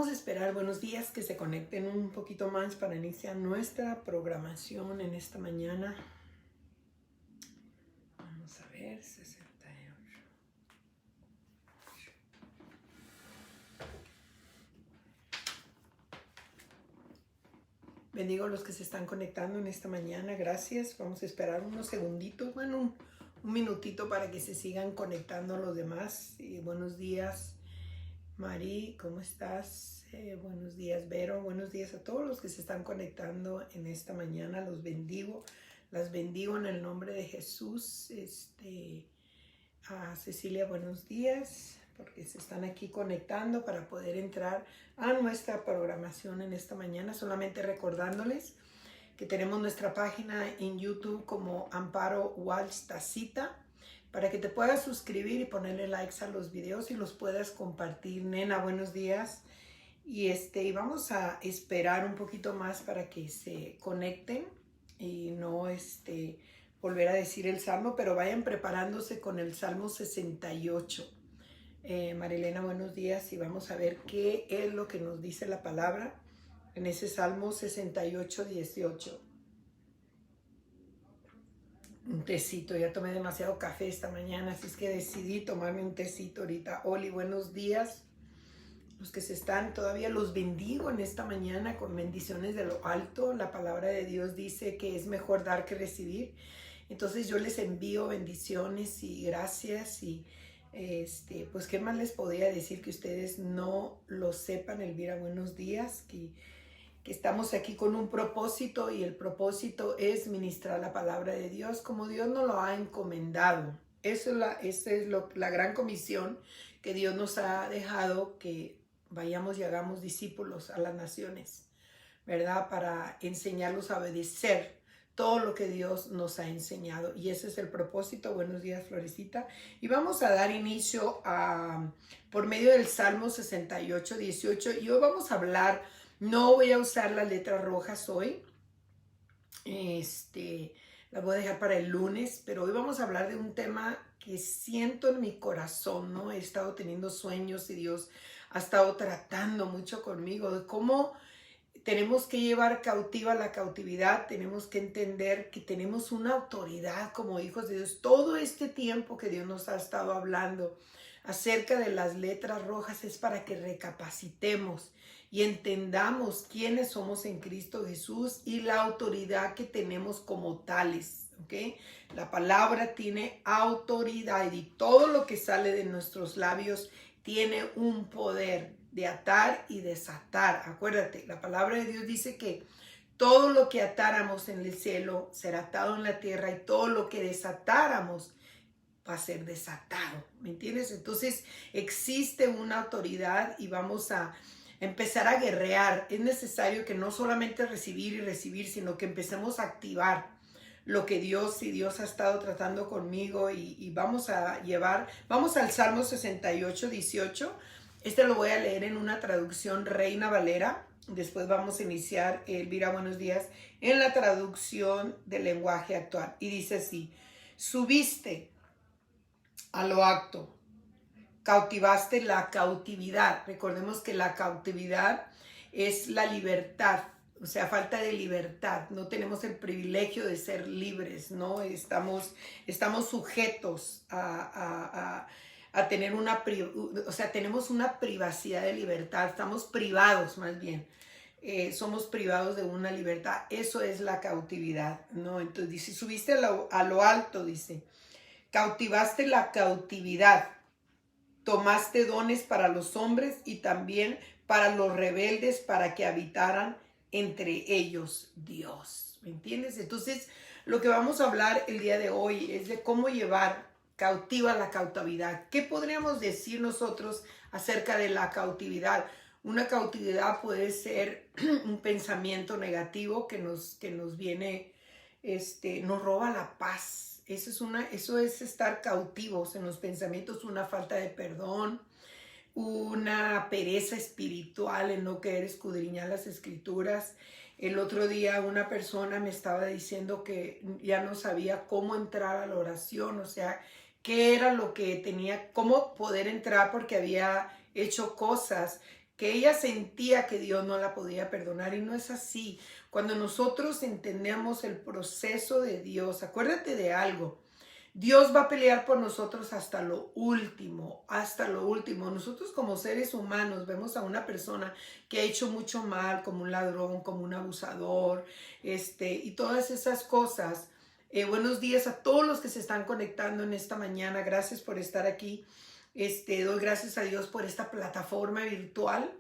Vamos a esperar buenos días que se conecten un poquito más para iniciar nuestra programación en esta mañana. Vamos a ver, 68. Bendigo a los que se están conectando en esta mañana, gracias. Vamos a esperar unos segunditos, bueno, un minutito para que se sigan conectando los demás. Y buenos días, Mari, ¿cómo estás? Buenos días, Vero. Buenos días a todos los que se están conectando en esta mañana. Los bendigo. Las bendigo en el nombre de Jesús. A Cecilia, buenos días, porque se están aquí conectando para poder entrar a nuestra programación en esta mañana. Solamente recordándoles que tenemos nuestra página en YouTube como Amparo Walsh Tacita, para que te puedas suscribir y ponerle likes a los videos y los puedas compartir. Nena, buenos días. Y vamos a esperar un poquito más para que se conecten y no volver a decir el salmo, pero vayan preparándose con el Salmo 68. Marilena, buenos días, y vamos a ver qué es lo que nos dice la palabra en ese Salmo 68, 18. Un tecito, ya tomé demasiado café esta mañana, así es que decidí tomarme un tecito ahorita. Oli, buenos días. Los que se están, todavía los bendigo en esta mañana con bendiciones de lo alto. La palabra de Dios dice que es mejor dar que recibir. Entonces yo les envío bendiciones y gracias y pues qué más les podría decir que ustedes no lo sepan. Elvira, buenos días, que estamos aquí con un propósito y el propósito es ministrar la palabra de Dios como Dios nos lo ha encomendado. Esa es la gran comisión que Dios nos ha dejado, que vayamos y hagamos discípulos a las naciones, ¿verdad? Para enseñarlos a obedecer todo lo que Dios nos ha enseñado. Y ese es el propósito. Buenos días, Florecita. Y vamos a dar inocio por medio del Salmo 68, 18. Y hoy vamos a hablar, no voy a usar las letras rojas hoy. La voy a dejar para el lunes, pero hoy vamos a hablar de un tema que siento en mi corazón, ¿no? He estado teniendo sueños y Dios ha estado tratando mucho conmigo de cómo tenemos que llevar cautiva la cautividad. Tenemos que entender que tenemos una autoridad como hijos de Dios. Todo este tiempo que Dios nos ha estado hablando acerca de las letras rojas es para que recapacitemos y entendamos quiénes somos en Cristo Jesús y la autoridad que tenemos como tales, ¿ok? La palabra tiene autoridad y todo lo que sale de nuestros labios tiene un poder de atar y desatar. Acuérdate, la palabra de Dios dice que todo lo que atáramos en el cielo será atado en la tierra y todo lo que desatáramos va a ser desatado, ¿me entiendes? Entonces existe una autoridad y vamos a empezar a guerrear. Es necesario que no solamente recibir y recibir, sino que empecemos a activar lo que Dios ha estado tratando conmigo y vamos al Salmo 68, 18. Lo voy a leer en una traducción Reina Valera. Después vamos a iniciar, Elvira, buenos días, en la traducción del lenguaje actual. Y dice así: subiste a lo alto, cautivaste la cautividad. Recordemos que la cautividad es la libertad, o sea, falta de libertad. No tenemos el privilegio de ser libres, ¿no? Estamos sujetos a tener tenemos una privacidad de libertad. Estamos privados, más bien. Somos privados de una libertad. Eso es la cautividad, ¿no? Entonces dice, subiste a lo alto, dice, cautivaste la cautividad. Tomaste dones para los hombres y también para los rebeldes, para que habitaran entre ellos Dios. ¿Me entiendes? Entonces, lo que vamos a hablar el día de hoy es de cómo llevar cautiva la cautividad. ¿Qué podríamos decir nosotros acerca de la cautividad? Una cautividad puede ser un pensamiento negativo que nos viene, nos roba la paz. Eso es estar cautivos en los pensamientos, una falta de perdón, una pereza espiritual en no querer escudriñar las escrituras. El otro día una persona me estaba diciendo que ya no sabía cómo entrar a la oración, o sea, qué era lo que tenía, cómo poder entrar porque había hecho cosas que ella sentía que Dios no la podía perdonar, y no es así. Cuando nosotros entendemos el proceso de Dios, acuérdate de algo. Dios va a pelear por nosotros hasta lo último, hasta lo último. Nosotros como seres humanos vemos a una persona que ha hecho mucho mal, como un ladrón, como un abusador, y todas esas cosas. Buenos días a todos los que se están conectando en esta mañana. Gracias por estar aquí. Doy gracias a Dios por esta plataforma virtual,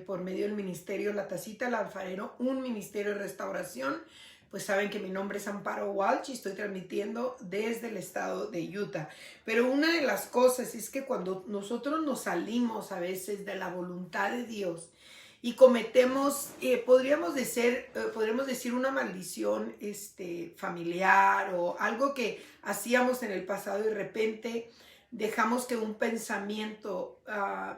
por medio del ministerio La Tacita del Alfarero, un ministerio de restauración. Pues saben que mi nombre es Amparo Walsh y estoy transmitiendo desde el estado de Utah. Pero una de las cosas es que cuando nosotros nos salimos a veces de la voluntad de Dios y cometemos, podríamos decir una maldición familiar o algo que hacíamos en el pasado y de repente dejamos que un pensamiento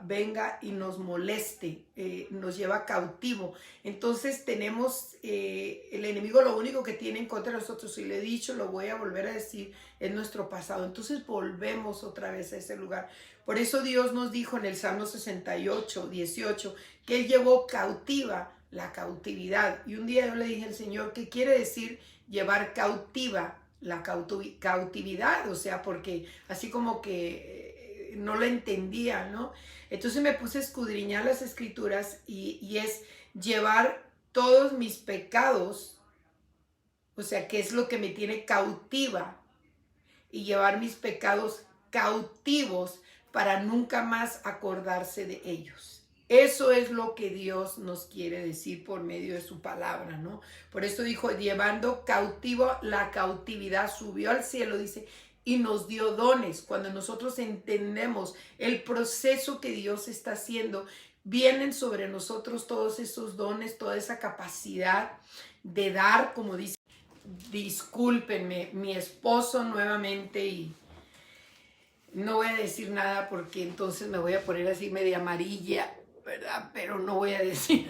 venga y nos moleste, nos lleva cautivo. Entonces tenemos, el enemigo lo único que tiene en contra de nosotros, y le he dicho, lo voy a volver a decir, es nuestro pasado. Entonces volvemos otra vez a ese lugar. Por eso Dios nos dijo en el Salmo 68, 18, que Él llevó cautiva la cautividad. Y un día yo le dije al Señor, ¿qué quiere decir llevar cautiva la cautividad? O sea, porque así como que no lo entendía, ¿no? Entonces me puse a escudriñar las escrituras y es llevar todos mis pecados, o sea, que es lo que me tiene cautiva, y llevar mis pecados cautivos para nunca más acordarse de ellos. Eso es lo que Dios nos quiere decir por medio de su palabra, ¿no? Por eso dijo, llevando cautivo la cautividad, subió al cielo, dice, y nos dio dones. Cuando nosotros entendemos el proceso que Dios está haciendo, vienen sobre nosotros todos esos dones, toda esa capacidad de dar, como dice. Discúlpenme, mi esposo nuevamente, y no voy a decir nada porque entonces me voy a poner así media amarilla, ¿verdad? Pero no voy a decir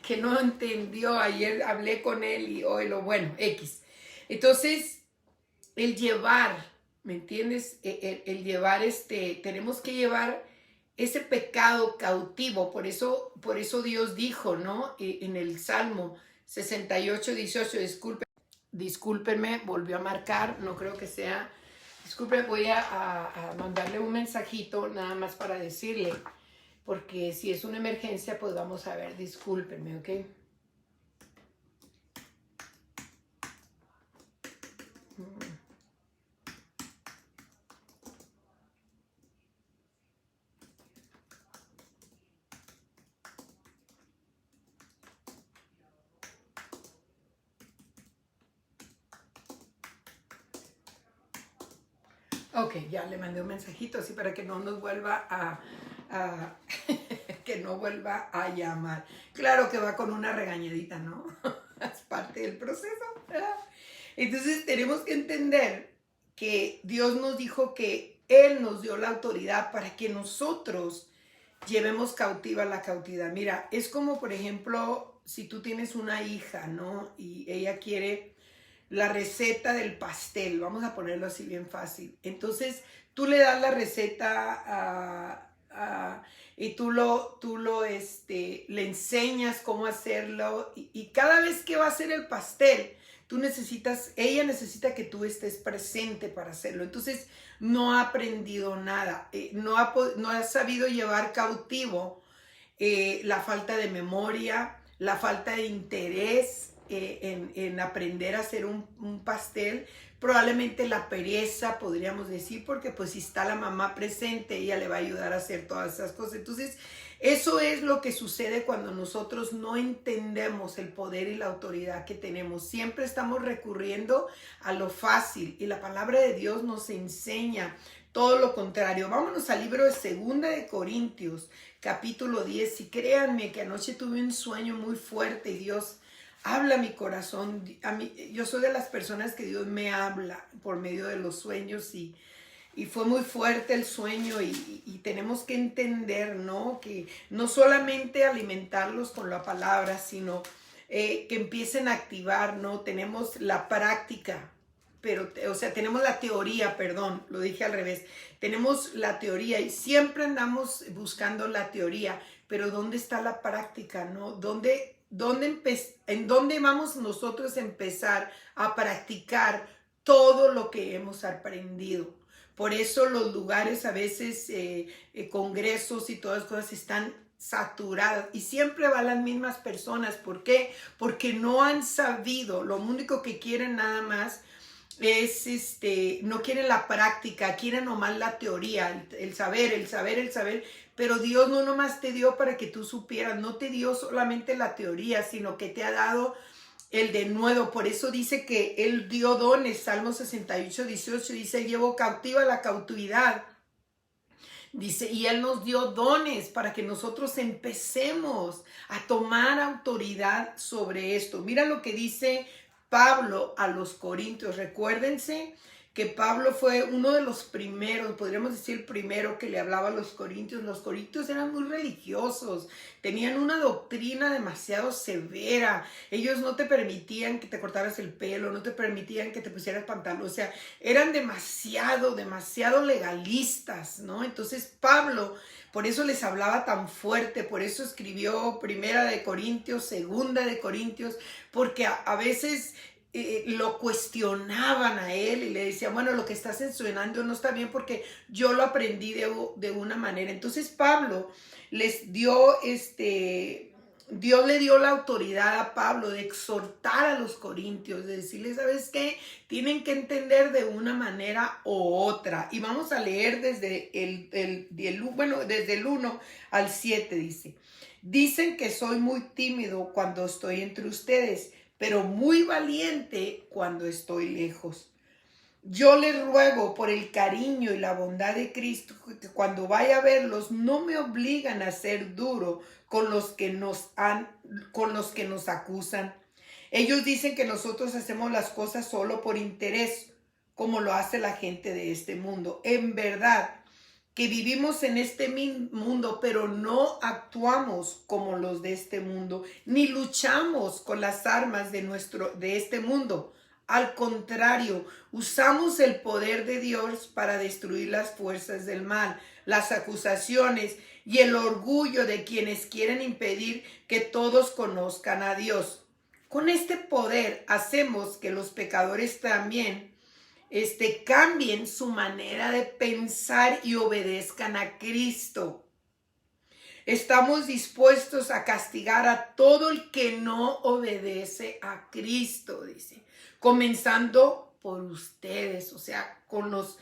que no entendió. Ayer hablé con él y hoy bueno, X. Entonces, el llevar, ¿me entiendes? El llevar tenemos que llevar ese pecado cautivo. Por eso Dios dijo, ¿no? En el Salmo 68, 18, discúlpenme, volvió a marcar, no creo que sea, disculpen, voy a mandarle un mensajito nada más para decirle, porque si es una emergencia, pues vamos a ver, discúlpenme, ¿ok? Ok, ya le mandé un mensajito así para que no nos vuelva que no vuelva a llamar. Claro que va con una regañadita, ¿no? Es parte del proceso, ¿verdad? Entonces tenemos que entender que Dios nos dijo que Él nos dio la autoridad para que nosotros llevemos cautiva la cautividad. Mira, es como, por ejemplo, si tú tienes una hija, ¿no? Y ella quiere la receta del pastel, vamos a ponerlo así bien fácil. Entonces, tú le das la receta y tú le enseñas cómo hacerlo, y cada vez que va a hacer el pastel, ella necesita que tú estés presente para hacerlo. Entonces, no ha aprendido nada, no ha sabido llevar cautivo la falta de memoria, la falta de interés en aprender a hacer un pastel, probablemente la pereza, podríamos decir, porque pues si está la mamá presente, ella le va a ayudar a hacer todas esas cosas. Entonces, eso es lo que sucede cuando nosotros no entendemos el poder y la autoridad que tenemos. Siempre estamos recurriendo a lo fácil, y la palabra de Dios nos enseña todo lo contrario. Vámonos al libro de 2 de Corintios, capítulo 10. Y créanme que anoche tuve un sueño muy fuerte y Dios habla a mi corazón. Yo soy de las personas que Dios me habla por medio de los sueños, y fue muy fuerte el sueño, y tenemos que entender, ¿no? Que no solamente alimentarlos con la palabra, sino que empiecen a activar, ¿no? Tenemos la práctica, tenemos la teoría, perdón, lo dije al revés. Tenemos la teoría y siempre andamos buscando la teoría, pero ¿dónde está la práctica, no? ¿En dónde vamos nosotros a empezar a practicar todo lo que hemos aprendido? Por eso los lugares a veces, congresos y todas las cosas están saturadas y siempre van las mismas personas. ¿Por qué? Porque no han sabido, lo único que quieren nada más es, no quieren la práctica, quieren nomás la teoría, el saber, pero Dios no nomás te dio para que tú supieras, no te dio solamente la teoría, sino que te ha dado el denuedo. Por eso dice que Él dio dones. Salmo 68:18 dice: llevó cautiva la cautividad. Dice, y Él nos dio dones para que nosotros empecemos a tomar autoridad sobre esto. Mira lo que dice Pablo a los Corintios. Recuérdense que Pablo fue uno de los primeros, podríamos decir el primero que le hablaba a los corintios. Los corintios eran muy religiosos, tenían una doctrina demasiado severa. Ellos no te permitían que te cortaras el pelo, no te permitían que te pusieras pantalón, o sea, eran demasiado legalistas, ¿no? Entonces Pablo, por eso les hablaba tan fuerte, por eso escribió Primera de Corintios, Segunda de Corintios, porque a veces lo cuestionaban a él y le decían, bueno, lo que estás enseñando no está bien porque yo lo aprendí de una manera. Entonces Pablo les dio, Dios le dio la autoridad a Pablo de exhortar a los corintios, de decirles, ¿sabes qué? Tienen que entender de una manera u otra. Y vamos a leer desde desde el 1 al 7 dice. Dicen que soy muy tímido cuando estoy entre ustedes, pero muy valiente cuando estoy lejos. Yo les ruego por el cariño y la bondad de Cristo que cuando vaya a verlos no me obligan a ser duro con los que nos acusan. Ellos dicen que nosotros hacemos las cosas solo por interés, como lo hace la gente de este mundo. En verdad, que vivimos en este mundo, pero no actuamos como los de este mundo, ni luchamos con las armas de este mundo. Al contrario, usamos el poder de Dios para destruir las fuerzas del mal, las acusaciones y el orgullo de quienes quieren impedir que todos conozcan a Dios. Con este poder hacemos que los pecadores también cambien su manera de pensar y obedezcan a Cristo. Estamos dispuestos a castigar a todo el que no obedece a Cristo, dice, comenzando por ustedes, o sea, con los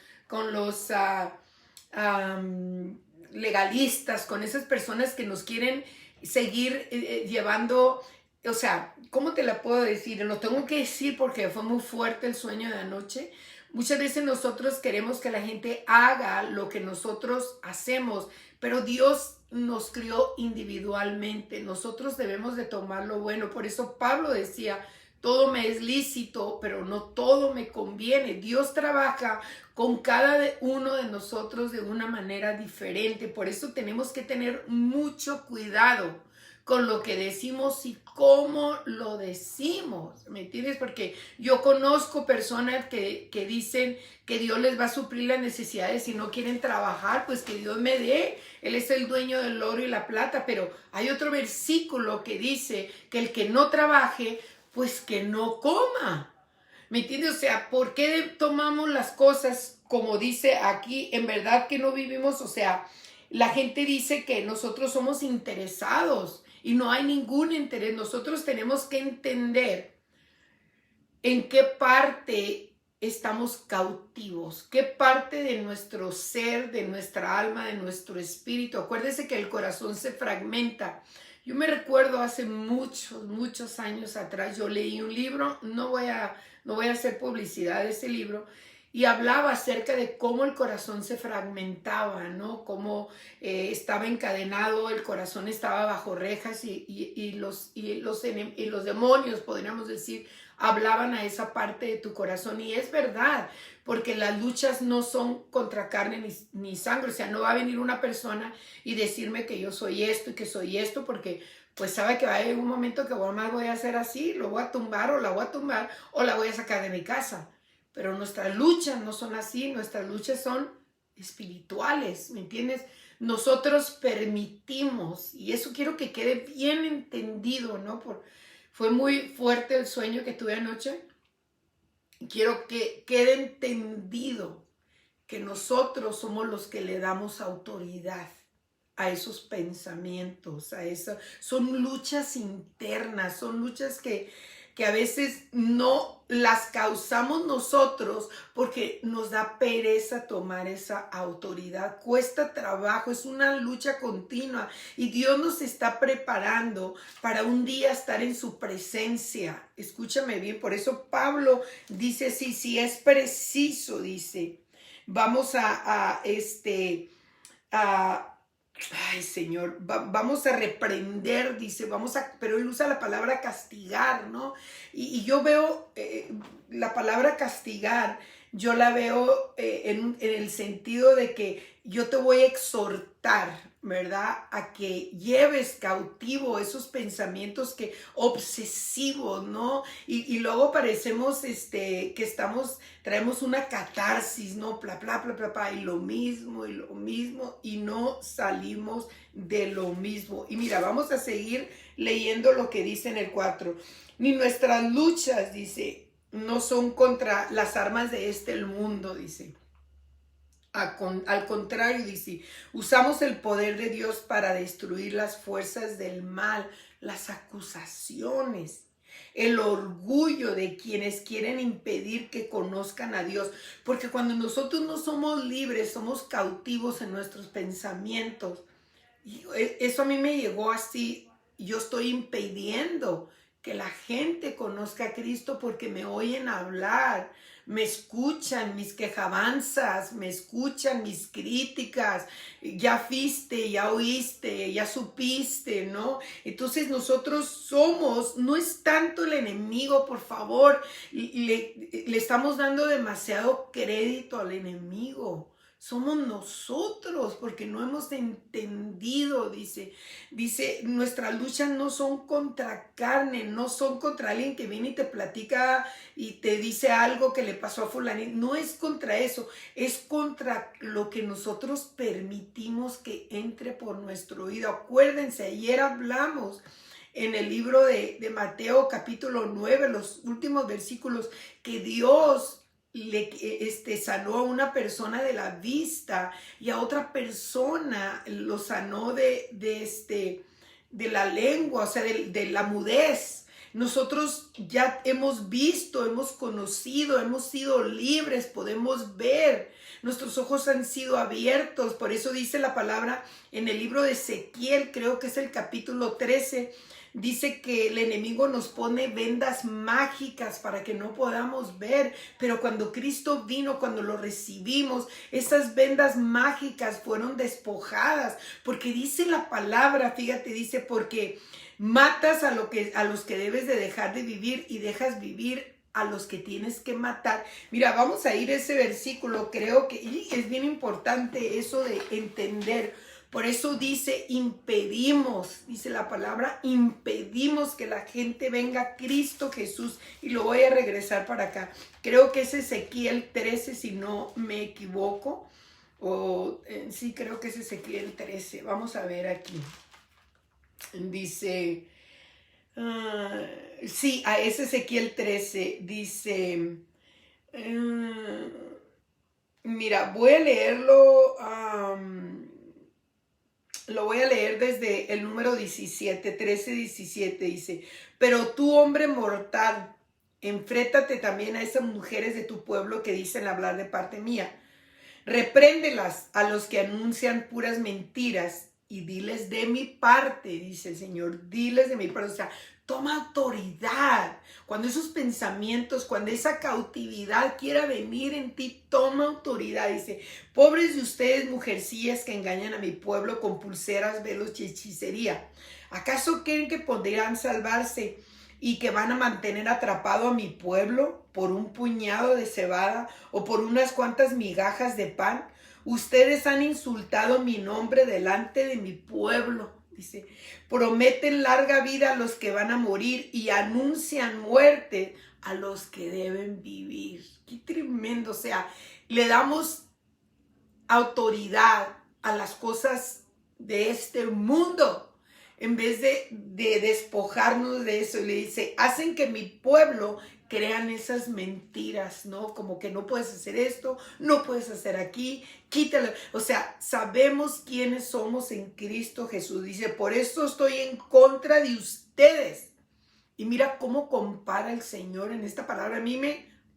legalistas, con esas personas que nos quieren seguir llevando. O sea, ¿cómo te la puedo decir? Lo tengo que decir porque fue muy fuerte el sueño de anoche. Muchas veces nosotros queremos que la gente haga lo que nosotros hacemos, pero Dios nos crió individualmente. Nosotros debemos de tomar lo bueno. Por eso Pablo decía, todo me es lícito, pero no todo me conviene. Dios trabaja con cada uno de nosotros de una manera diferente. Por eso tenemos que tener mucho cuidado con lo que decimos y cómo lo decimos, ¿me entiendes? Porque yo conozco personas que dicen que Dios les va a suplir las necesidades y no quieren trabajar, pues que Dios me dé, Él es el dueño del oro y la plata, pero hay otro versículo que dice que el que no trabaje, pues que no coma, ¿me entiendes? O sea, ¿por qué tomamos las cosas como dice aquí? En verdad que no vivimos, o sea, la gente dice que nosotros somos interesados, y no hay ningún interés. Nosotros tenemos que entender en qué parte estamos cautivos, qué parte de nuestro ser, de nuestra alma, de nuestro espíritu. Acuérdese que el corazón se fragmenta. Yo me recuerdo hace muchos años atrás, yo leí un libro, no voy a hacer publicidad de ese libro, y hablaba acerca de cómo el corazón se fragmentaba, ¿no? Cómo estaba encadenado, el corazón estaba bajo rejas y los demonios, podríamos decir, hablaban a esa parte de tu corazón. Y es verdad, porque las luchas no son contra carne ni sangre. O sea, no va a venir una persona y decirme que yo soy esto y que soy esto, porque pues sabe que va a haber un momento que más voy a hacer así, lo voy a tumbar o la voy a tumbar o la voy a sacar de mi casa. Pero nuestras luchas no son así, nuestras luchas son espirituales, ¿me entiendes? Nosotros permitimos, y eso quiero que quede bien entendido, ¿no? Fue muy fuerte el sueño que tuve anoche. Quiero que quede entendido que nosotros somos los que le damos autoridad a esos pensamientos, a eso. Son luchas internas, son luchas que a veces no las causamos nosotros porque nos da pereza tomar esa autoridad. Cuesta trabajo, es una lucha continua y Dios nos está preparando para un día estar en su presencia. Escúchame bien, por eso Pablo dice, sí, si es preciso, dice, vamos ay, Señor, vamos a reprender, dice, pero él usa la palabra castigar, ¿no? Y yo veo la palabra castigar, yo la veo en el sentido de que yo te voy a exhortar, ¿verdad? A que lleves cautivo esos pensamientos obsesivos, ¿no? Y luego parecemos que traemos una catarsis, ¿no? Bla, bla, bla, bla, bla, y lo mismo, y no salimos de lo mismo. Y mira, vamos a seguir leyendo lo que dice en el 4. Ni nuestras luchas, dice, no son contra las armas de el mundo, dice. Al contrario, dice, usamos el poder de Dios para destruir las fuerzas del mal, las acusaciones, el orgullo de quienes quieren impedir que conozcan a Dios. Porque cuando nosotros no somos libres, somos cautivos en nuestros pensamientos. Y eso a mí me llegó así. Yo estoy impidiendo que la gente conozca a Cristo porque me oyen hablar, me escuchan mis quejabanzas, me escuchan mis críticas, ya viste, ya oíste, ya supiste, ¿no? Entonces nosotros no es tanto el enemigo, por favor, le estamos dando demasiado crédito al enemigo. Somos nosotros porque no hemos entendido, dice, nuestras luchas no son contra carne, no son contra alguien que viene y te platica y te dice algo que le pasó a fulanito. No es contra eso, es contra lo que nosotros permitimos que entre por nuestro oído. Acuérdense, ayer hablamos en el libro de Mateo capítulo 9, los últimos versículos, que Dios sanó a una persona de la vista y a otra persona lo sanó de la lengua, o sea, de la mudez. Nosotros ya hemos visto, hemos conocido, hemos sido libres, podemos ver. Nuestros ojos han sido abiertos. Por eso dice la palabra en el libro de Ezequiel, creo que es el capítulo 13, dice que el enemigo nos pone vendas mágicas para que no podamos ver, pero cuando Cristo vino, cuando lo recibimos, esas vendas mágicas fueron despojadas, porque dice la palabra, fíjate, dice, porque matas a los que debes de dejar de vivir y dejas vivir a los que tienes que matar. Mira, vamos a ir a ese versículo, creo que es bien importante eso de entender. Por eso dice, impedimos, dice la palabra, impedimos que la gente venga a Cristo Jesús. Y lo voy a regresar para acá. Creo que es Ezequiel 13, si no me equivoco. Sí, creo que es Ezequiel 13. Vamos a ver aquí. Dice, sí, es Ezequiel 13. Dice, mira, voy a leerlo. Lo voy a leer desde el número 17, 13, 17, dice, pero tú, hombre mortal, enfréntate también a esas mujeres de tu pueblo que dicen hablar de parte mía. Repréndelas a los que anuncian puras mentiras y diles de mi parte, dice el Señor, diles de mi parte. O sea, toma autoridad. Cuando esos pensamientos, cuando esa cautividad quiera venir en ti, toma autoridad. Dice, pobres de ustedes, mujercillas que engañan a mi pueblo con pulseras, velos y hechicería. ¿Acaso creen que podrán salvarse y que van a mantener atrapado a mi pueblo por un puñado de cebada o por unas cuantas migajas de pan? Ustedes han insultado mi nombre delante de mi pueblo. Dice, prometen larga vida a los que van a morir y anuncian muerte a los que deben vivir. Qué tremendo. O sea, le damos autoridad a las cosas de este mundo. En vez de despojarnos de eso, le dice, hacen que mi pueblo crean esas mentiras, ¿no? Como que no puedes hacer esto, no puedes hacer aquí, quítalo. O sea, sabemos quiénes somos en Cristo Jesús. Dice, por eso estoy en contra de ustedes. Y mira cómo compara el Señor en esta palabra. A mí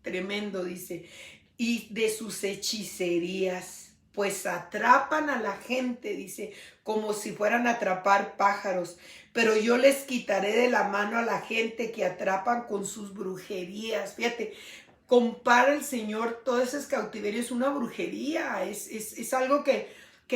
tremendo, dice, y de sus hechicerías. Pues atrapan a la gente, dice, como si fueran a atrapar pájaros. Pero yo les quitaré de la mano a la gente que atrapan con sus brujerías. Fíjate, compara el Señor todo ese cautiverio, es una brujería, es algo que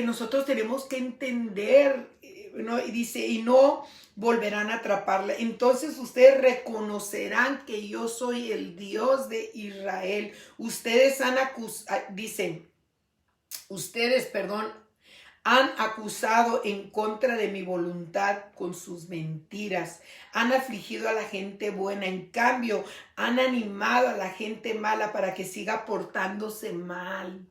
nosotros tenemos que entender, ¿no? Y dice, y no volverán a atraparla. Entonces ustedes reconocerán que yo soy el Dios de Israel. Ustedes dicen, han acusado en contra de mi voluntad con sus mentiras. Han afligido a la gente buena. En cambio, han animado a la gente mala para que siga portándose mal.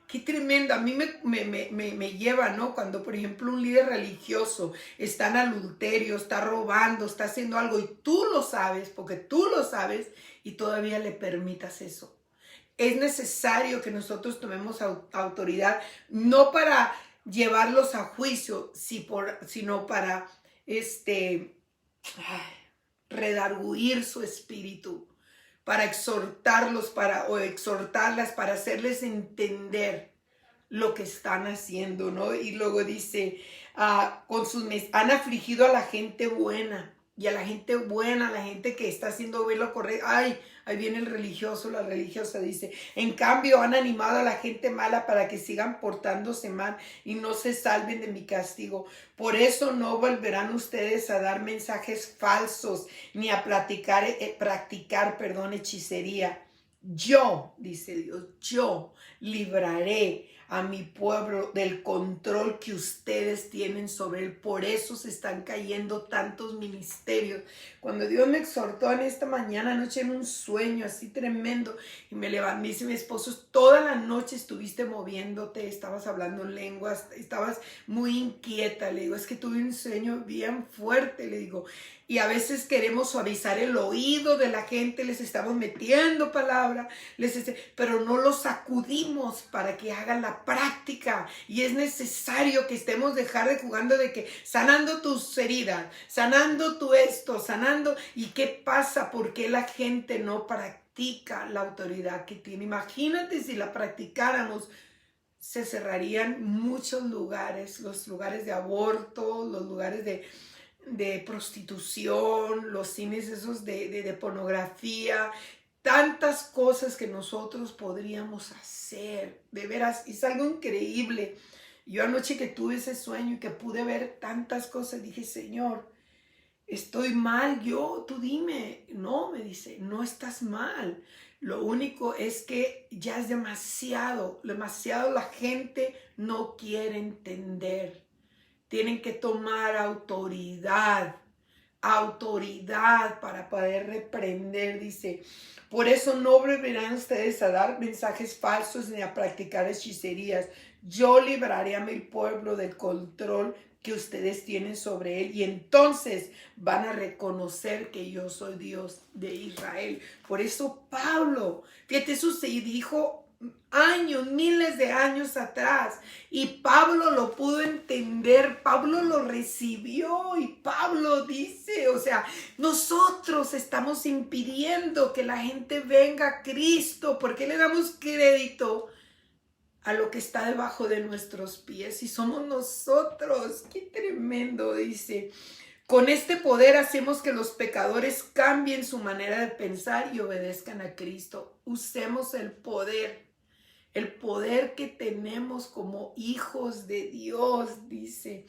Qué tremendo. A mí me lleva, ¿no? Cuando, por ejemplo, un líder religioso está en adulterio, está robando, está haciendo algo y tú lo sabes, porque tú lo sabes y todavía le permitas eso. Es necesario que nosotros tomemos autoridad, no para llevarlos a juicio, sino para redarguir su espíritu, para exhortarlos o exhortarlas, para hacerles entender lo que están haciendo, ¿no? Y luego dice, han afligido a la gente buena. Y a la gente buena, a la gente que está haciendo bien lo correcto. Ay, ahí viene el religioso, la religiosa, dice. En cambio, han animado a la gente mala para que sigan portándose mal y no se salven de mi castigo. Por eso no volverán ustedes a dar mensajes falsos ni a practicar hechicería. Yo, dice Dios, yo libraré a mi pueblo del control que ustedes tienen sobre él. Por eso se están cayendo tantos ministerios. Cuando Dios me exhortó en esta mañana, anoche en un sueño así tremendo, y me levanté, dice mi esposo, toda la noche estuviste moviéndote, estabas hablando en lenguas, estabas muy inquieta. Le digo, es que tuve un sueño bien fuerte, le digo, y a veces queremos suavizar el oído de la gente, les estamos metiendo palabra, pero no los sacudimos para que hagan la práctica. Y es necesario que estemos dejar de jugando de que sanando tus heridas, sanando tu esto, sanando. ¿Y qué pasa? ¿Por qué la gente no practica la autoridad que tiene? Imagínate si la practicáramos. Se cerrarían muchos lugares, los lugares de aborto, los lugares de prostitución, los cines esos de pornografía, tantas cosas que nosotros podríamos hacer. De veras, es algo increíble. Yo anoche que tuve ese sueño y que pude ver tantas cosas, dije, Señor, estoy mal tú dime. No, me dice, no estás mal. Lo único es que ya es demasiado la gente no quiere entender. Tienen que tomar autoridad para poder reprender, dice. Por eso no volverán ustedes a dar mensajes falsos ni a practicar hechicerías. Yo libraré a mi pueblo del control que ustedes tienen sobre él y entonces van a reconocer que yo soy Dios de Israel. Por eso Pablo, fíjate, eso se dijo años, miles de años atrás, y Pablo lo pudo entender, Pablo lo recibió y Pablo dice, o sea, nosotros estamos impidiendo que la gente venga a Cristo. ¿Por qué le damos crédito a lo que está debajo de nuestros pies? Y somos nosotros. Qué tremendo, dice. Con este poder hacemos que los pecadores cambien su manera de pensar y obedezcan a Cristo. Usemos el poder que tenemos como hijos de Dios, dice.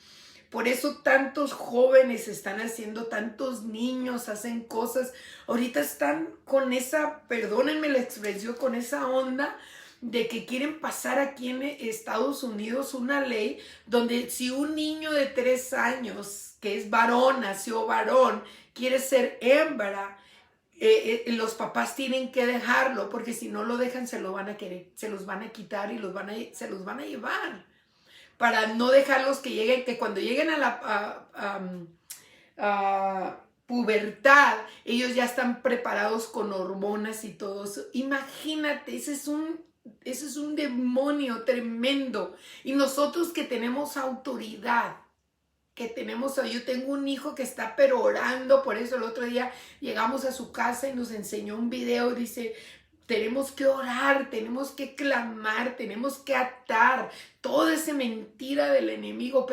Por eso tantos jóvenes están haciendo, tantos niños hacen cosas. Ahorita están con esa, perdónenme la expresión, con esa onda de que quieren pasar aquí en Estados Unidos una ley donde si un niño de 3 años, que es varón, nació varón, quiere ser hembra, los papás tienen que dejarlo, porque si no lo dejan se lo van a querer, se los van a quitar y se los van a llevar. Para no dejarlos que lleguen, que cuando lleguen a la pubertad, ellos ya están preparados con hormonas y todo eso. Imagínate, ese es un demonio tremendo. Y nosotros que tenemos autoridad, yo tengo un hijo que está pero orando por eso. El otro día llegamos a su casa y nos enseñó un video, dice, tenemos que orar, tenemos que clamar, tenemos que atar toda esa mentira del enemigo,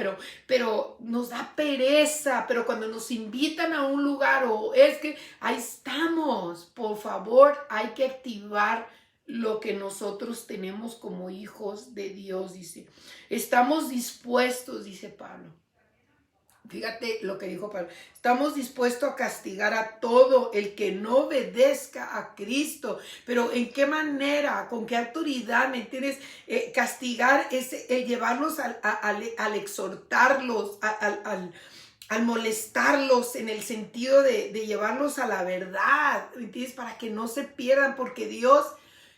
pero nos da pereza. Pero cuando nos invitan a un lugar, o es que ahí estamos, por favor, hay que activar lo que nosotros tenemos como hijos de Dios, dice. Estamos dispuestos, dice Pablo. Fíjate lo que dijo Pablo. Estamos dispuestos a castigar a todo el que no obedezca a Cristo. Pero ¿en qué manera? ¿Con qué autoridad? ¿Me entiendes? Castigar es llevarlos al exhortarlos, al molestarlos, en el sentido de llevarlos a la verdad. ¿Me entiendes? Para que no se pierdan, porque Dios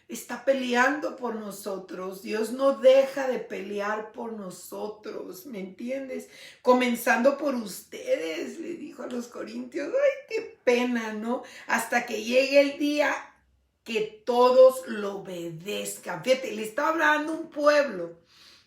está peleando por nosotros. Dios no deja de pelear por nosotros, ¿me entiendes? Comenzando por ustedes, le dijo a los corintios. Ay, qué pena, ¿no? Hasta que llegue el día que todos lo obedezcan. Fíjate, le está hablando un pueblo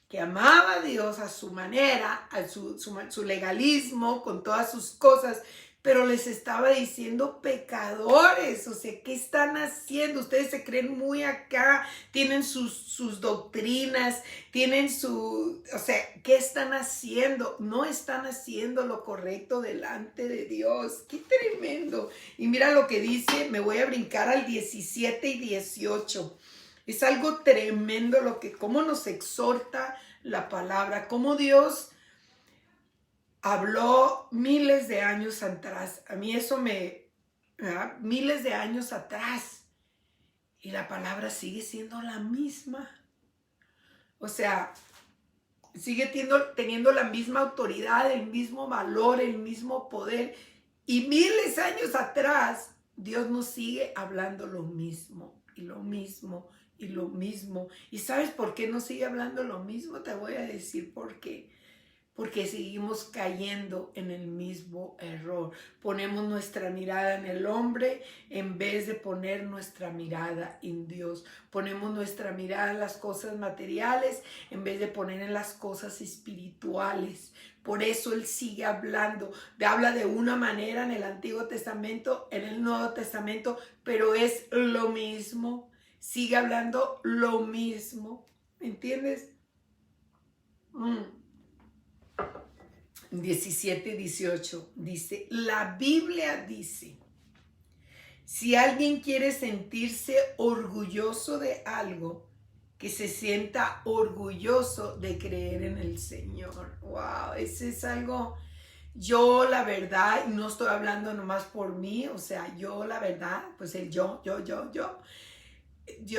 que amaba a Dios a su manera, a su legalismo, con todas sus cosas, pero les estaba diciendo pecadores. O sea, ¿qué están haciendo? Ustedes se creen muy acá, tienen sus doctrinas, tienen o sea, ¿qué están haciendo? No están haciendo lo correcto delante de Dios. ¡Qué tremendo! Y mira lo que dice, me voy a brincar al 17 y 18. Es algo tremendo cómo nos exhorta la palabra, cómo Dios habló miles de años atrás. A mí eso miles de años atrás. Y la palabra sigue siendo la misma. O sea, sigue teniendo la misma autoridad, el mismo valor, el mismo poder. Y miles de años atrás, Dios nos sigue hablando lo mismo, y lo mismo, y lo mismo. ¿Y sabes por qué nos sigue hablando lo mismo? Te voy a decir por qué. Porque seguimos cayendo en el mismo error. Ponemos nuestra mirada en el hombre en vez de poner nuestra mirada en Dios. Ponemos nuestra mirada en las cosas materiales en vez de poner en las cosas espirituales. Por eso Él sigue hablando. Habla de una manera en el Antiguo Testamento, en el Nuevo Testamento, pero es lo mismo. Sigue hablando lo mismo. ¿Me entiendes? 17, 18 dice, la Biblia dice, si alguien quiere sentirse orgulloso de algo, que se sienta orgulloso de creer en el Señor. Wow, ese es algo, yo la verdad, no estoy hablando nomás por mí, o sea, yo la verdad, pues yo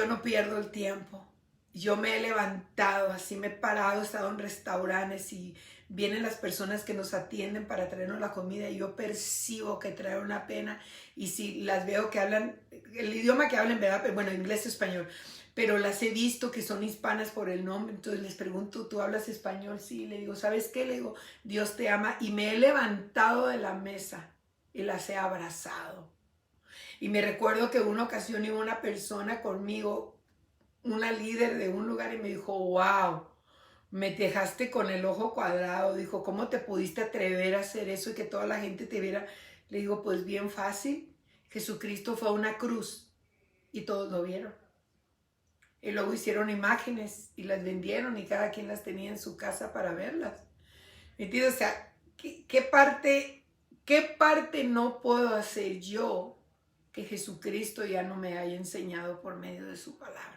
no pierdo el tiempo. Yo me he levantado, así me he parado, he estado en restaurantes y vienen las personas que nos atienden para traernos la comida y yo percibo que trae una pena. Y si las veo que hablan, el idioma que hablan, ¿verdad? Bueno, inglés o español, pero las he visto que son hispanas por el nombre. Entonces les pregunto, ¿tú hablas español? Sí, le digo, ¿sabes qué? Le digo, Dios te ama. Y me he levantado de la mesa y las he abrazado. Y me recuerdo que una ocasión iba una persona conmigo, una líder de un lugar, y me dijo, wow, me dejaste con el ojo cuadrado. Dijo, ¿cómo te pudiste atrever a hacer eso y que toda la gente te viera? Le digo, pues bien fácil. Jesucristo fue a una cruz y todos lo vieron. Y luego hicieron imágenes y las vendieron y cada quien las tenía en su casa para verlas. ¿Me entiendes? O sea, ¿qué parte no puedo hacer yo que Jesucristo ya no me haya enseñado por medio de su palabra?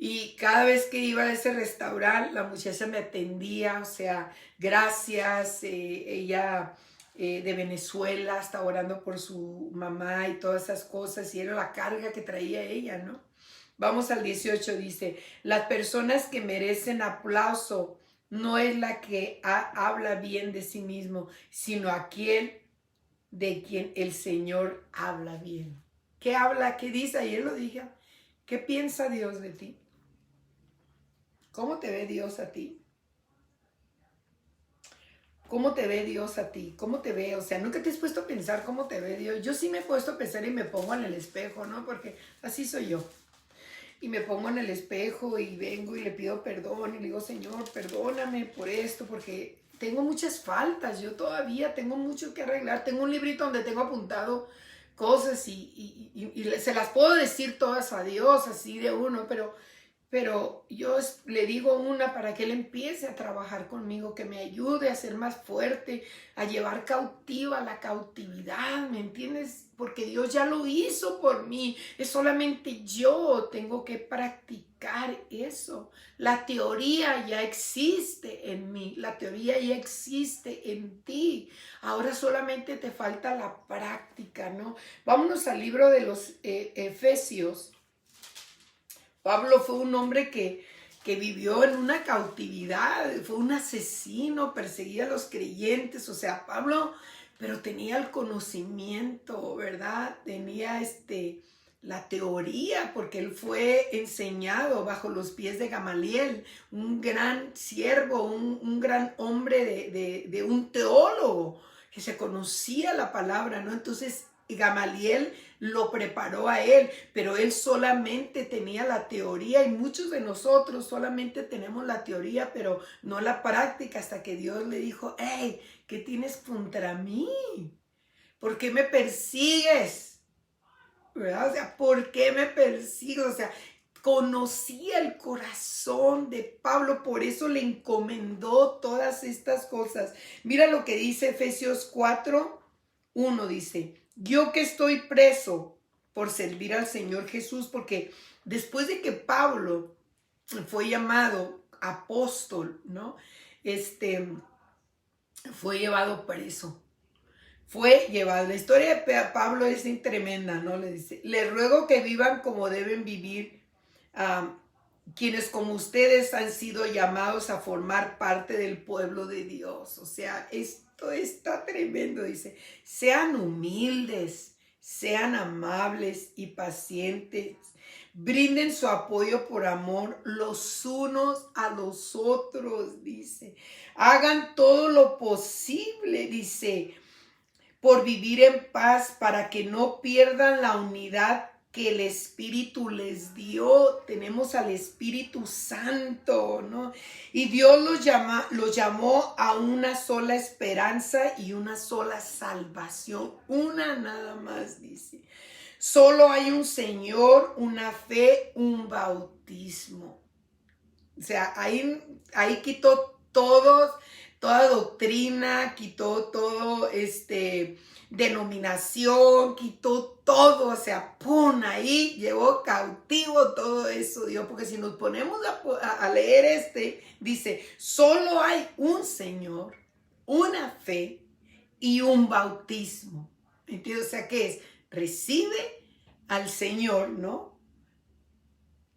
Y cada vez que iba a ese restaurante, la muchacha me atendía, o sea, gracias, ella de Venezuela, está orando por su mamá y todas esas cosas, y era la carga que traía ella, ¿no? Vamos al 18, dice, las personas que merecen aplauso no es la que habla bien de sí mismo, sino aquel de quien el Señor habla bien. ¿Qué habla? ¿Qué dice? Ayer lo dije. ¿Qué piensa Dios de ti? ¿Cómo te ve Dios a ti? ¿Cómo te ve Dios a ti? ¿Cómo te ve? O sea, ¿nunca te has puesto a pensar cómo te ve Dios? Yo sí me he puesto a pensar y me pongo en el espejo, ¿no? Porque así soy yo. Y me pongo en el espejo y vengo y le pido perdón y le digo, Señor, perdóname por esto, porque tengo muchas faltas. Yo todavía tengo mucho que arreglar. Tengo un librito donde tengo apuntado cosas y se las puedo decir todas a Dios, así de uno, pero yo le digo una para que Él empiece a trabajar conmigo, que me ayude a ser más fuerte, a llevar cautiva la cautividad, ¿me entiendes? Porque Dios ya lo hizo por mí, es solamente yo tengo que practicar eso. La teoría ya existe en mí, la teoría ya existe en ti, ahora solamente te falta la práctica, ¿no? Vámonos al libro de los Efesios. Pablo fue un hombre que vivió en una cautividad, fue un asesino, perseguía a los creyentes, o sea, Pablo, pero tenía el conocimiento, ¿verdad? Tenía la teoría, porque él fue enseñado bajo los pies de Gamaliel, un gran siervo, un gran hombre de un teólogo, que se conocía la palabra, ¿no? Entonces, Gamaliel lo preparó a él, pero él solamente tenía la teoría y muchos de nosotros solamente tenemos la teoría, pero no la práctica hasta que Dios le dijo, hey, ¿qué tienes contra mí? ¿Por qué me persigues? ¿Verdad? O sea, ¿por qué me persigues? O sea, conocía el corazón de Pablo, por eso le encomendó todas estas cosas. Mira lo que dice Efesios 4:1, dice, yo que estoy preso por servir al Señor Jesús, porque después de que Pablo fue llamado apóstol, ¿no? Fue llevado preso. Fue llevado. La historia de Pablo es tremenda, ¿no? Le dice, le ruego que vivan como deben vivir quienes como ustedes han sido llamados a formar parte del pueblo de Dios. O sea, esto está tremendo, dice, sean humildes, sean amables y pacientes, brinden su apoyo por amor los unos a los otros, dice, hagan todo lo posible, dice, por vivir en paz, para que no pierdan la unidad que el Espíritu les dio. Tenemos al Espíritu Santo, ¿no? Y Dios los llamó a una sola esperanza y una sola salvación. Una nada más, dice. Solo hay un Señor, una fe, un bautismo. O sea, ahí quitó toda doctrina, quitó todo denominación, quitó todo, o sea, ¡pum! Ahí llevó cautivo todo eso, Dios, porque si nos ponemos a leer dice, solo hay un Señor, una fe y un bautismo. ¿Entiendes? O sea, ¿qué es? Recibe al Señor, ¿no?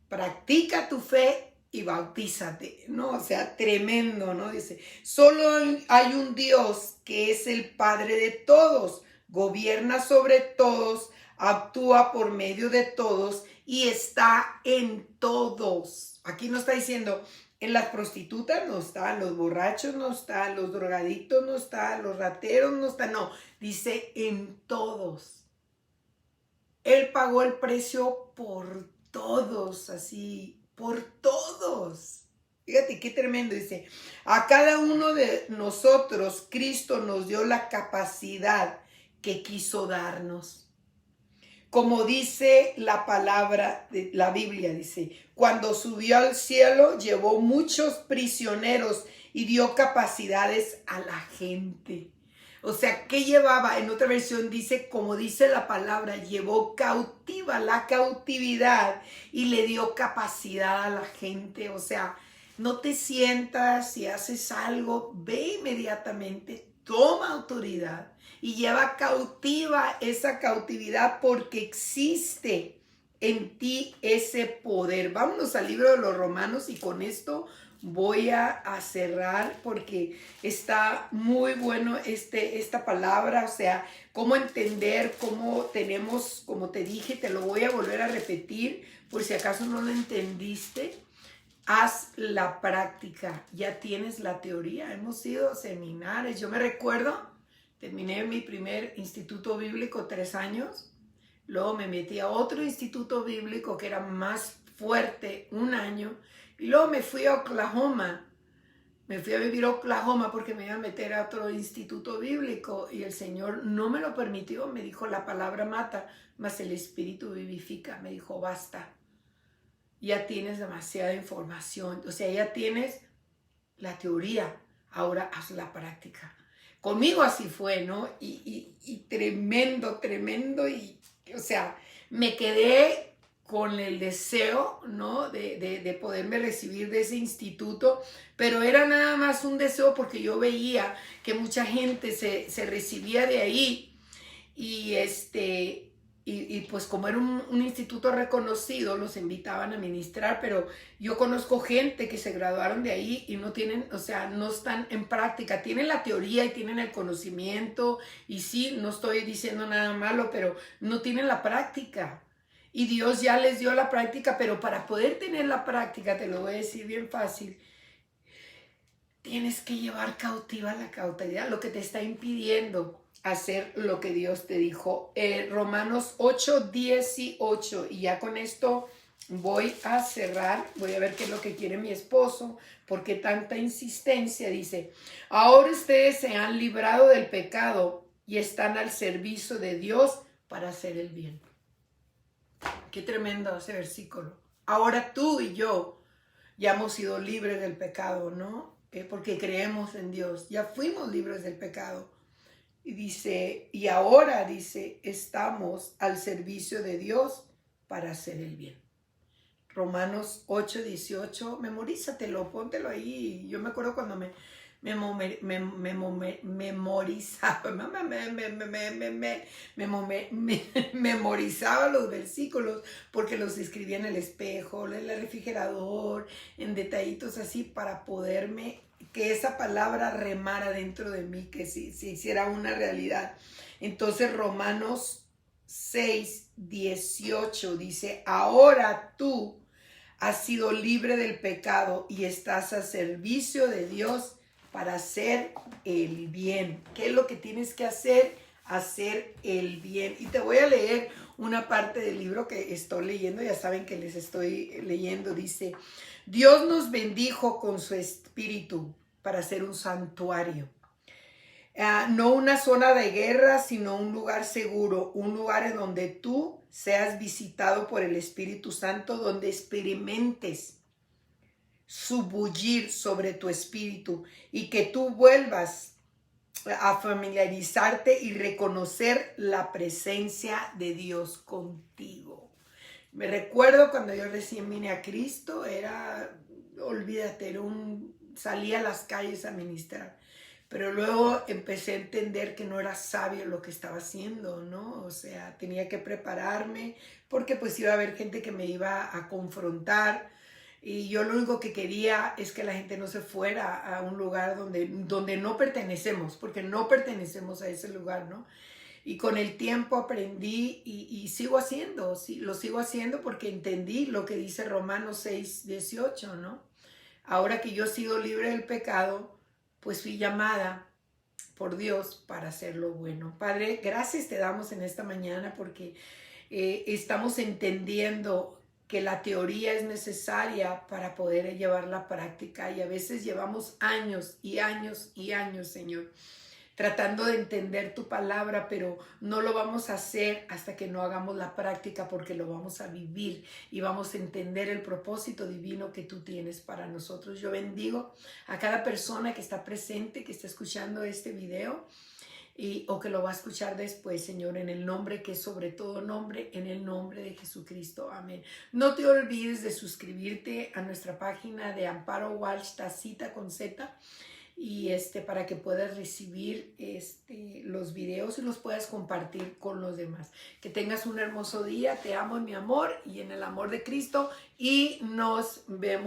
Practica tu fe y bautízate, ¿no? O sea, tremendo, ¿no? Dice, solo hay un Dios que es el Padre de todos, gobierna sobre todos, actúa por medio de todos y está en todos. Aquí no está diciendo, en las prostitutas no está, los borrachos no está, los drogadictos no está, los rateros no está, no, dice en todos. Él pagó el precio por todos, así, por todos. Fíjate qué tremendo, dice, a cada uno de nosotros Cristo nos dio la capacidad que quiso darnos. Como dice la palabra de la Biblia, dice, cuando subió al cielo llevó muchos prisioneros y dio capacidades a la gente. O sea, ¿qué llevaba? En otra versión dice, como dice la palabra, llevó cautiva la cautividad y le dio capacidad a la gente. O sea, no te sientas, si haces algo, ve inmediatamente, toma autoridad y lleva cautiva esa cautividad porque existe en ti ese poder. Vámonos al libro de los Romanos y con esto voy a cerrar porque está muy bueno esta palabra, o sea, cómo entender, cómo tenemos, como te dije, te lo voy a volver a repetir por si acaso no lo entendiste. Haz la práctica, ya tienes la teoría, hemos ido a seminarios. Yo me recuerdo, terminé mi primer instituto bíblico 3 años, luego me metí a otro instituto bíblico que era más fuerte 1 año, y luego me fui a Oklahoma, me fui a vivir a Oklahoma porque me iba a meter a otro instituto bíblico y el Señor no me lo permitió, me dijo la palabra mata, mas el espíritu vivifica, me dijo basta. Ya tienes demasiada información, o sea, ya tienes la teoría, ahora haz la práctica. Conmigo así fue, ¿no? Y tremendo, y, o sea, me quedé con el deseo, ¿no? De poderme recibir de ese instituto, pero era nada más un deseo porque yo veía que mucha gente se recibía de ahí y pues como era un instituto reconocido, los invitaban a ministrar, pero yo conozco gente que se graduaron de ahí y no tienen, o sea, no están en práctica, tienen la teoría y tienen el conocimiento, y sí, no estoy diciendo nada malo, pero no tienen la práctica. Y Dios ya les dio la práctica, pero para poder tener la práctica, te lo voy a decir bien fácil, tienes que llevar cautiva la cauteridad, lo que te está impidiendo hacer lo que Dios te dijo. Romanos 8:18, y ya con esto voy a cerrar, voy a ver qué es lo que quiere mi esposo, porque tanta insistencia. Dice, ahora ustedes se han librado del pecado y están al servicio de Dios para hacer el bien. Qué tremendo ese versículo. Ahora tú y yo ya hemos sido libres del pecado, ¿no? Porque creemos en Dios, ya fuimos libres del pecado. Y dice, y ahora dice, estamos al servicio de Dios para hacer el bien. Romanos 8:18, memorízatelo, póntelo ahí. Yo me acuerdo cuando memorizaba los versículos porque los escribía en el espejo, en el refrigerador, en detallitos así para poderme, que esa palabra remara dentro de mí, que se hiciera una realidad. Entonces Romanos 6:18 dice, ahora tú has sido libre del pecado y estás a servicio de Dios para hacer el bien. ¿Qué es lo que tienes que hacer? Hacer el bien. Y te voy a leer una parte del libro que estoy leyendo. Ya saben que les estoy leyendo. Dice, Dios nos bendijo con su espíritu para hacer un santuario. No una zona de guerra, sino un lugar seguro, un lugar en donde tú seas visitado por el Espíritu Santo, donde experimentes su bullir sobre tu espíritu y que tú vuelvas a familiarizarte y reconocer la presencia de Dios contigo. Me recuerdo cuando yo recién vine a Cristo, olvídate, salía a las calles a ministrar. Pero luego empecé a entender que no era sabio lo que estaba haciendo, ¿no? O sea, tenía que prepararme porque pues iba a haber gente que me iba a confrontar y yo lo único que quería es que la gente no se fuera a un lugar donde no pertenecemos, porque no pertenecemos a ese lugar, ¿no? Y con el tiempo aprendí y sigo haciendo, sí, lo sigo haciendo porque entendí lo que dice Romanos 6:18, ¿no? Ahora que yo he sido libre del pecado, pues fui llamada por Dios para hacer lo bueno. Padre, gracias te damos en esta mañana porque estamos entendiendo que la teoría es necesaria para poder llevar la práctica y a veces llevamos años y años y años, Señor, tratando de entender tu palabra, pero no lo vamos a hacer hasta que no hagamos la práctica porque lo vamos a vivir y vamos a entender el propósito divino que tú tienes para nosotros. Yo bendigo a cada persona que está presente, que está escuchando este video o que lo va a escuchar después, Señor, en el nombre que es sobre todo nombre, en el nombre de Jesucristo. Amén. No te olvides de suscribirte a nuestra página de Amparo Walsh, Tacita con Z, y para que puedas recibir los videos y los puedas compartir con los demás. Que tengas un hermoso día. Te amo en mi amor y en el amor de Cristo y nos vemos.